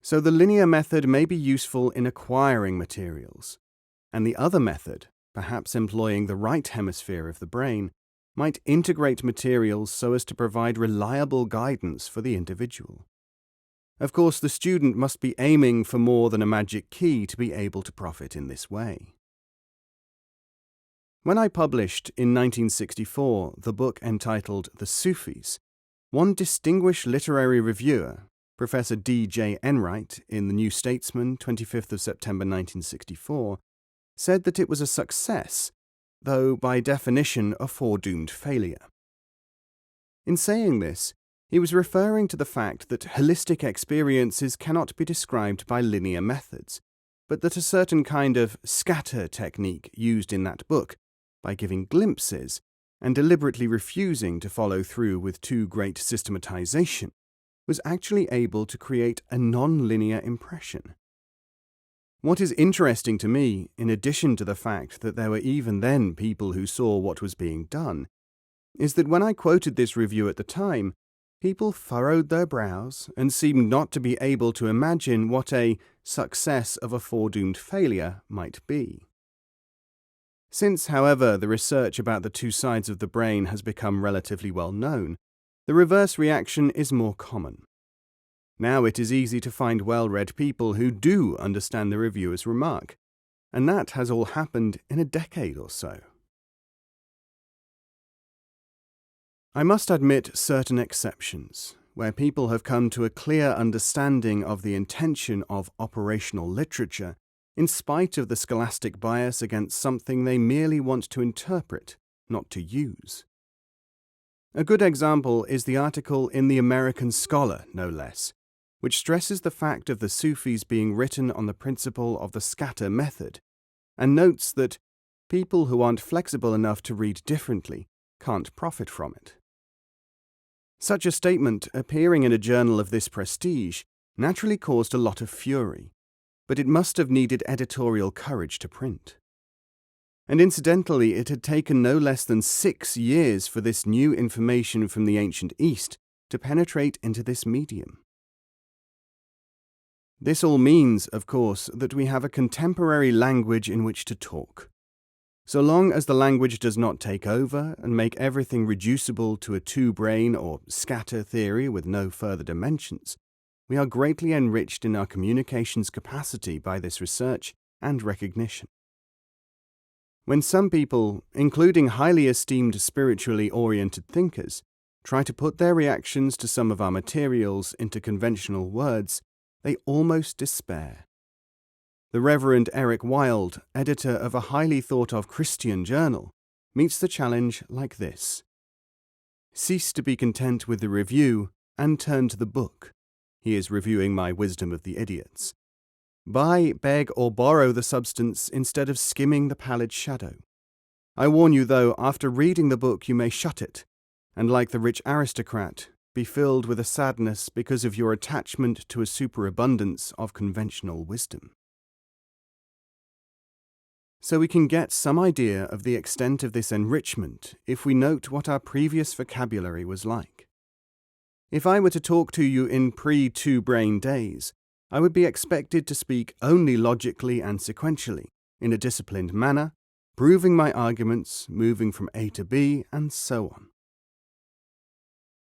So the linear method may be useful in acquiring materials, and the other method, perhaps employing the right hemisphere of the brain, might integrate materials so as to provide reliable guidance for the individual. Of course, the student must be aiming for more than a magic key to be able to profit in this way. When I published in 1964 the book entitled The Sufis, one distinguished literary reviewer, Professor D.J. Enright, in the New Statesman, 25th of September 1964, said that it was a success, though by definition a foredoomed failure. In saying this, he was referring to the fact that holistic experiences cannot be described by linear methods, but that a certain kind of scatter technique used in that book, by giving glimpses and deliberately refusing to follow through with too great systematization, was actually able to create a non-linear impression. What is interesting to me, in addition to the fact that there were even then people who saw what was being done, is that when I quoted this review at the time, people furrowed their brows and seemed not to be able to imagine what a success of a foredoomed failure might be. Since, however, the research about the two sides of the brain has become relatively well known, the reverse reaction is more common. Now it is easy to find well-read people who do understand the reviewer's remark, and that has all happened in a decade or so. I must admit certain exceptions, where people have come to a clear understanding of the intention of operational literature, in spite of the scholastic bias against something they merely want to interpret, not to use. A good example is the article in The American Scholar, no less, which stresses the fact of the Sufis being written on the principle of the scatter method, and notes that people who aren't flexible enough to read differently can't profit from it. Such a statement, appearing in a journal of this prestige, naturally caused a lot of fury, but it must have needed editorial courage to print. And incidentally, it had taken no less than 6 years for this new information from the ancient East to penetrate into this medium. This all means, of course, that we have a contemporary language in which to talk. So long as the language does not take over and make everything reducible to a two-brain or scatter theory with no further dimensions, we are greatly enriched in our communications capacity by this research and recognition. When some people, including highly esteemed spiritually oriented thinkers, try to put their reactions to some of our materials into conventional words, they almost despair. The Reverend Eric Wilde, editor of a highly thought-of Christian journal, meets the challenge like this. Cease to be content with the review and turn to the book. He is reviewing my Wisdom of the Idiots. Buy, beg, or borrow the substance instead of skimming the pallid shadow. I warn you, though, after reading the book you may shut it, and like the rich aristocrat, be filled with a sadness because of your attachment to a superabundance of conventional wisdom. So we can get some idea of the extent of this enrichment if we note what our previous vocabulary was like. If I were to talk to you in pre-two-brain days, I would be expected to speak only logically and sequentially, in a disciplined manner, proving my arguments, moving from A to B, and so on.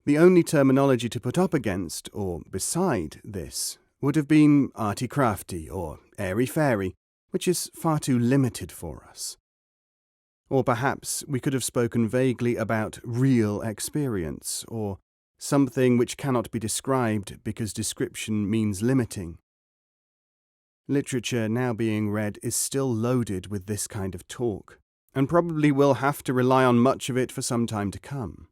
The only terminology to put up against, or beside, this would have been arty-crafty or airy-fairy, which is far too limited for us. Or perhaps we could have spoken vaguely about real experience, or something which cannot be described because description means limiting. Literature now being read is still loaded with this kind of talk, and probably will have to rely on much of it for some time to come.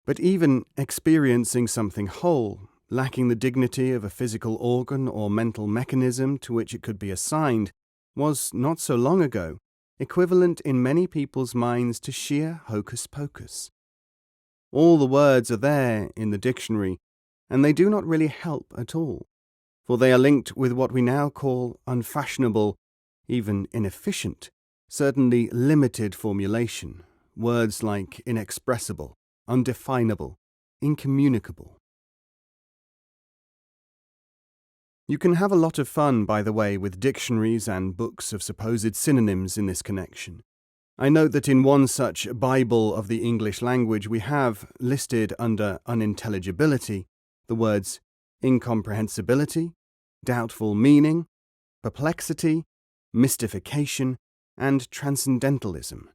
But even experiencing something whole, lacking the dignity of a physical organ or mental mechanism to which it could be assigned, was, not so long ago, equivalent in many people's minds to sheer hocus-pocus. All the words are there in the dictionary, and they do not really help at all, for they are linked with what we now call unfashionable, even inefficient, certainly limited formulation, words like inexpressible, undefinable, incommunicable. You can have a lot of fun, by the way, with dictionaries and books of supposed synonyms in this connection. I note that in one such Bible of the English language we have, listed under unintelligibility, the words incomprehensibility, doubtful meaning, perplexity, mystification, and transcendentalism.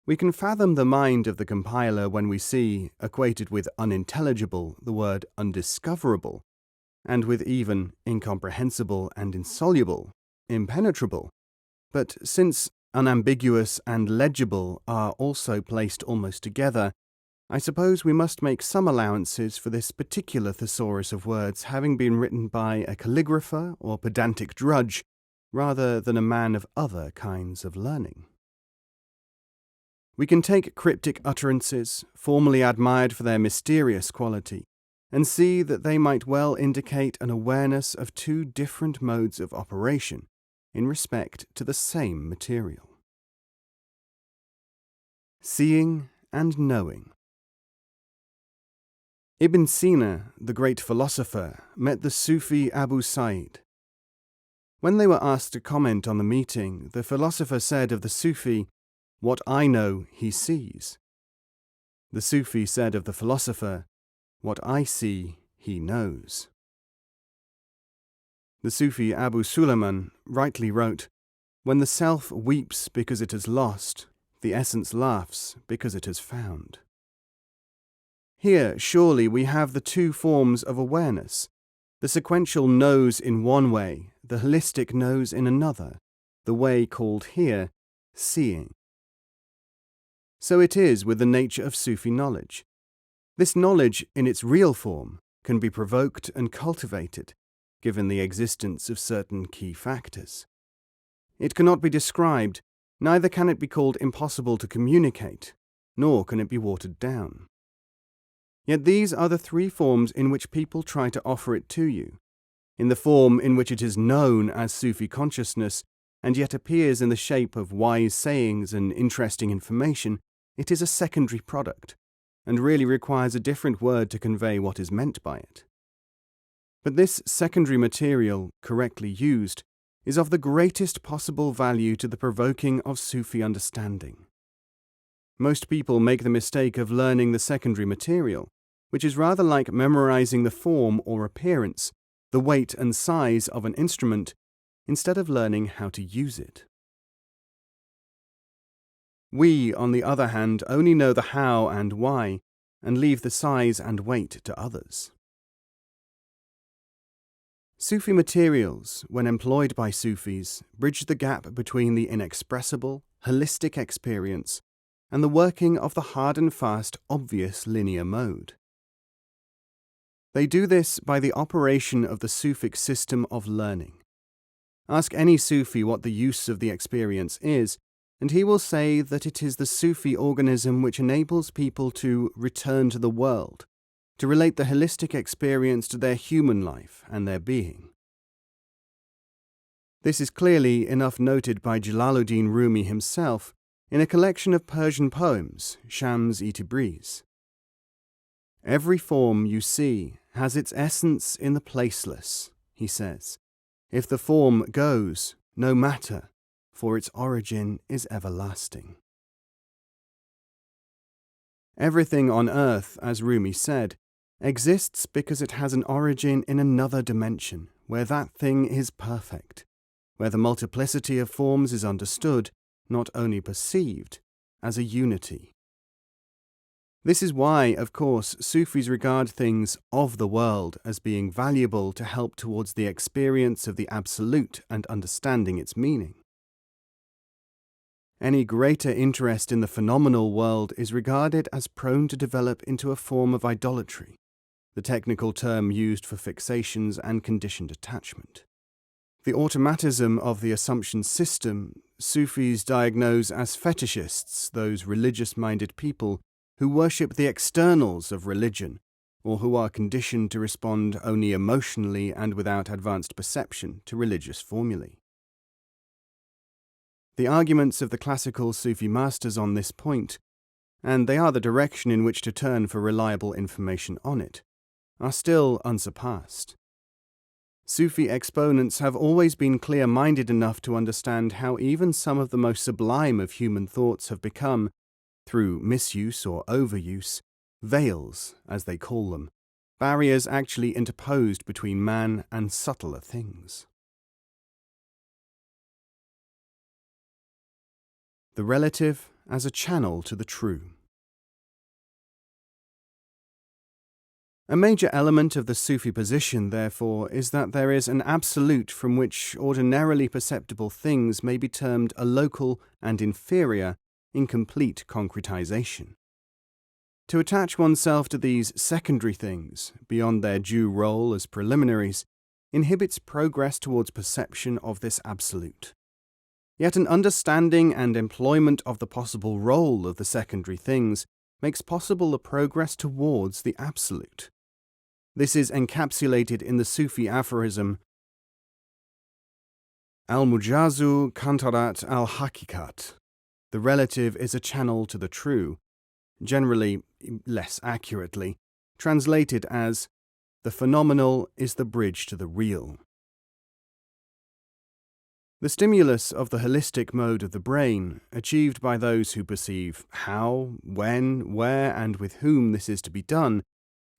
We can fathom the mind of the compiler when we see, equated with unintelligible, the word undiscoverable, and with even incomprehensible and insoluble, impenetrable. But since unambiguous and legible are also placed almost together, I suppose we must make some allowances for this particular thesaurus of words having been written by a calligrapher or pedantic drudge, rather than a man of other kinds of learning. We can take cryptic utterances, formerly admired for their mysterious quality, and see that they might well indicate an awareness of two different modes of operation in respect to the same material. Seeing and knowing. Ibn Sina, the great philosopher, met the Sufi Abu Sa'id. When they were asked to comment on the meeting, the philosopher said of the Sufi, "What I know, he sees." The Sufi said of the philosopher, "What I see, he knows." The Sufi Abu Suleiman rightly wrote, "When the self weeps because it has lost, the essence laughs because it has found." Here, surely, we have the two forms of awareness. The sequential knows in one way, the holistic knows in another, the way called here seeing. So it is with the nature of Sufi knowledge. This knowledge, in its real form, can be provoked and cultivated, given the existence of certain key factors. It cannot be described, neither can it be called impossible to communicate, nor can it be watered down. Yet these are the three forms in which people try to offer it to you. In the form in which it is known as Sufi consciousness, and yet appears in the shape of wise sayings and interesting information, it is a secondary product, and really requires a different word to convey what is meant by it. But this secondary material, correctly used, is of the greatest possible value to the provoking of Sufi understanding. Most people make the mistake of learning the secondary material, which is rather like memorizing the form or appearance, the weight and size of an instrument, instead of learning how to use it. We, on the other hand, only know the how and why, and leave the size and weight to others. Sufi materials, when employed by Sufis, bridge the gap between the inexpressible, holistic experience and the working of the hard and fast, obvious linear mode. They do this by the operation of the Sufic system of learning. Ask any Sufi what the use of the experience is, and he will say that it is the Sufi organism which enables people to return to the world, to relate the holistic experience to their human life and their being. This is clearly enough noted by Jalaluddin Rumi himself in a collection of Persian poems, Shams-i-Tabriz. "Every form you see has its essence in the placeless," he says. "If the form goes, no matter, for its origin is everlasting." Everything on earth, as Rumi said, exists because it has an origin in another dimension, where that thing is perfect, where the multiplicity of forms is understood, not only perceived, as a unity. This is why, of course, Sufis regard things of the world as being valuable to help towards the experience of the Absolute and understanding its meaning. Any greater interest in the phenomenal world is regarded as prone to develop into a form of idolatry, the technical term used for fixations and conditioned attachment. The automatism of the assumption system, Sufis diagnose as fetishists those religious-minded people who worship the externals of religion, or who are conditioned to respond only emotionally and without advanced perception to religious formulae. The arguments of the classical Sufi masters on this point, and they are the direction in which to turn for reliable information on it, are still unsurpassed. Sufi exponents have always been clear-minded enough to understand how even some of the most sublime of human thoughts have become, through misuse or overuse, veils, as they call them, barriers actually interposed between man and subtler things. The relative as a channel to the true. A major element of the Sufi position, therefore, is that there is an absolute from which ordinarily perceptible things may be termed a local and inferior, incomplete concretization. To attach oneself to these secondary things, beyond their due role as preliminaries, inhibits progress towards perception of this absolute. Yet an understanding and employment of the possible role of the secondary things makes possible the progress towards the absolute. This is encapsulated in the Sufi aphorism, Al-Mujazu Kantarat al-Hakikat. The relative is a channel to the true, generally, less accurately, translated as, "The phenomenal is the bridge to the real." The stimulus of the holistic mode of the brain, achieved by those who perceive how, when, where, and with whom this is to be done,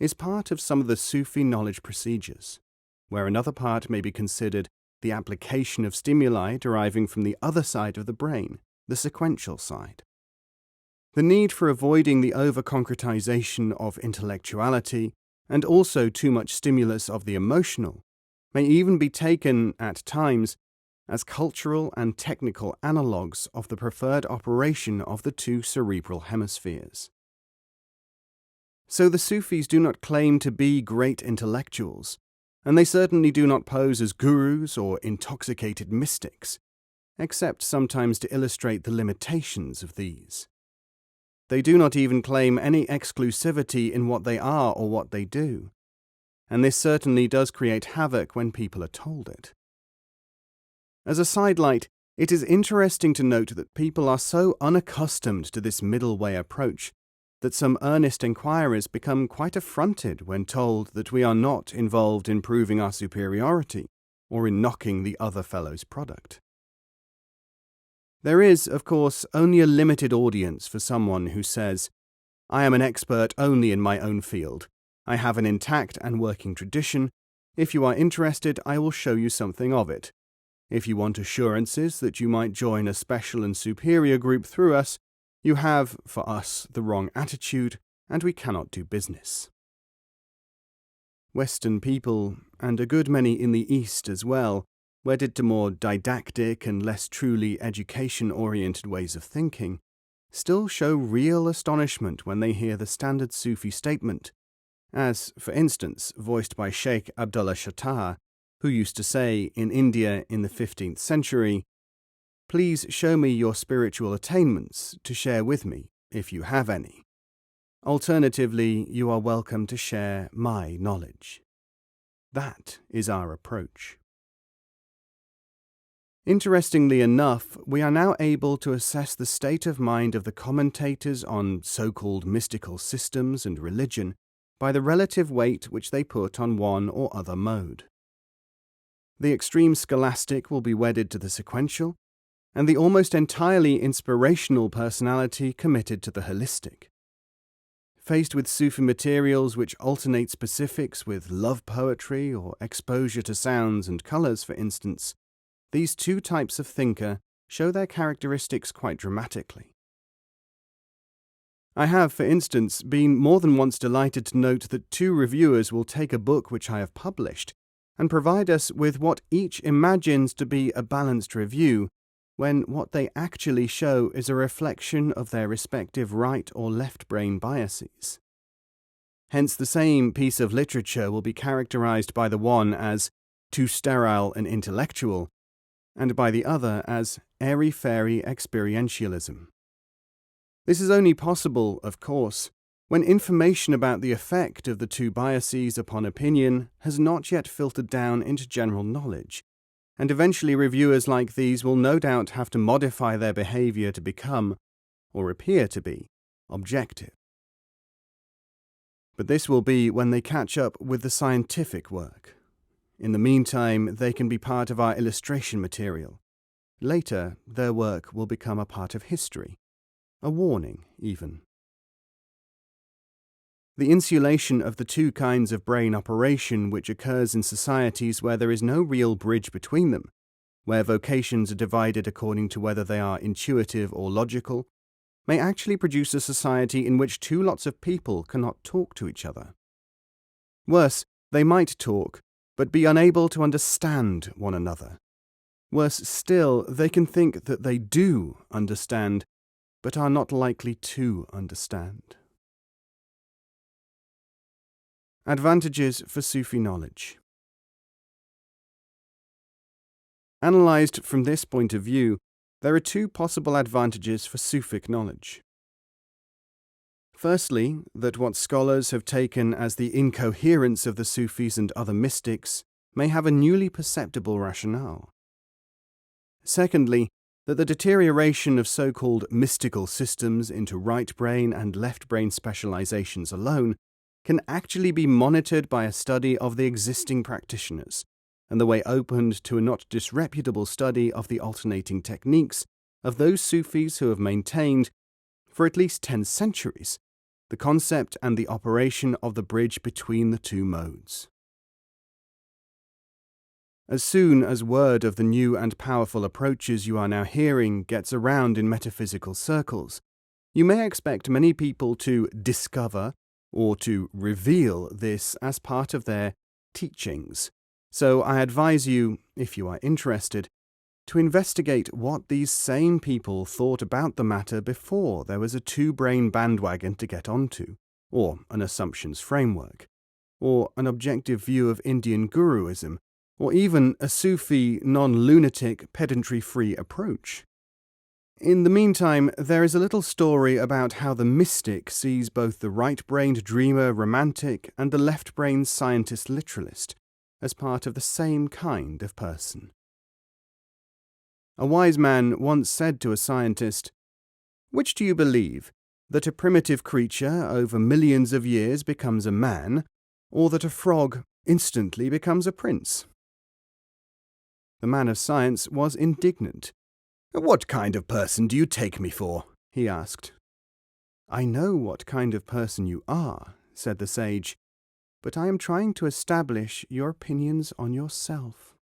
is part of some of the Sufi knowledge procedures, where another part may be considered the application of stimuli deriving from the other side of the brain, the sequential side. The need for avoiding the over-concretization of intellectuality and also too much stimulus of the emotional may even be taken, at times, as cultural and technical analogues of the preferred operation of the two cerebral hemispheres. So the Sufis do not claim to be great intellectuals, and they certainly do not pose as gurus or intoxicated mystics, except sometimes to illustrate the limitations of these. They do not even claim any exclusivity in what they are or what they do, and this certainly does create havoc when people are told it. As a sidelight, it is interesting to note that people are so unaccustomed to this middle way approach that some earnest inquirers become quite affronted when told that we are not involved in proving our superiority or in knocking the other fellow's product. There is, of course, only a limited audience for someone who says, "I am an expert only in my own field. I have an intact and working tradition. If you are interested, I will show you something of it. If you want assurances that you might join a special and superior group through us, you have, for us, the wrong attitude, and we cannot do business." Western people, and a good many in the East as well, wedded to more didactic and less truly education-oriented ways of thinking, still show real astonishment when they hear the standard Sufi statement, as, for instance, voiced by Sheikh Abdullah Shattar, who used to say in India in the 15th century, "Please show me your spiritual attainments to share with me, if you have any. Alternatively, you are welcome to share my knowledge." That is our approach. Interestingly enough, we are now able to assess the state of mind of the commentators on so-called mystical systems and religion by the relative weight which they put on one or other mode. The extreme scholastic will be wedded to the sequential, and the almost entirely inspirational personality committed to the holistic. Faced with Sufi materials which alternate specifics with love poetry or exposure to sounds and colours, for instance, these two types of thinker show their characteristics quite dramatically. I have, for instance, been more than once delighted to note that two reviewers will take a book which I have published and provide us with what each imagines to be a balanced review, when what they actually show is a reflection of their respective right or left brain biases. Hence the same piece of literature will be characterized by the one as too sterile and intellectual, and by the other as airy-fairy experientialism. This is only possible, of course, when information about the effect of the two biases upon opinion has not yet filtered down into general knowledge, and eventually reviewers like these will no doubt have to modify their behaviour to become, or appear to be, objective. But this will be when they catch up with the scientific work. In the meantime, they can be part of our illustration material. Later, their work will become a part of history, a warning even. The insulation of the two kinds of brain operation which occurs in societies where there is no real bridge between them, where vocations are divided according to whether they are intuitive or logical, may actually produce a society in which two lots of people cannot talk to each other. Worse, they might talk, but be unable to understand one another. Worse still, they can think that they do understand, but are not likely to understand. Advantages for Sufi knowledge. Analysed from this point of view, there are two possible advantages for Sufic knowledge. Firstly, that what scholars have taken as the incoherence of the Sufis and other mystics may have a newly perceptible rationale. Secondly, that the deterioration of so-called mystical systems into right brain and left brain specializations alone can actually be monitored by a study of the existing practitioners, and the way opened to a not disreputable study of the alternating techniques of those Sufis who have maintained, for at least 10 centuries, the concept and the operation of the bridge between the two modes. As soon as word of the new and powerful approaches you are now hearing gets around in metaphysical circles, you may expect many people to discover or to reveal this as part of their teachings. So I advise you, if you are interested, to investigate what these same people thought about the matter before there was a two-brain bandwagon to get onto, or an assumptions framework, or an objective view of Indian guruism, or even a Sufi, non-lunatic, pedantry-free approach. In the meantime, there is a little story about how the mystic sees both the right-brained dreamer romantic and the left-brained scientist literalist as part of the same kind of person. A wise man once said to a scientist, "Which do you believe, that a primitive creature over millions of years becomes a man, or that a frog instantly becomes a prince?" The man of science was indignant. "What kind of person do you take me for?" he asked. "I know what kind of person you are," said the sage, "but I am trying to establish your opinions on yourself."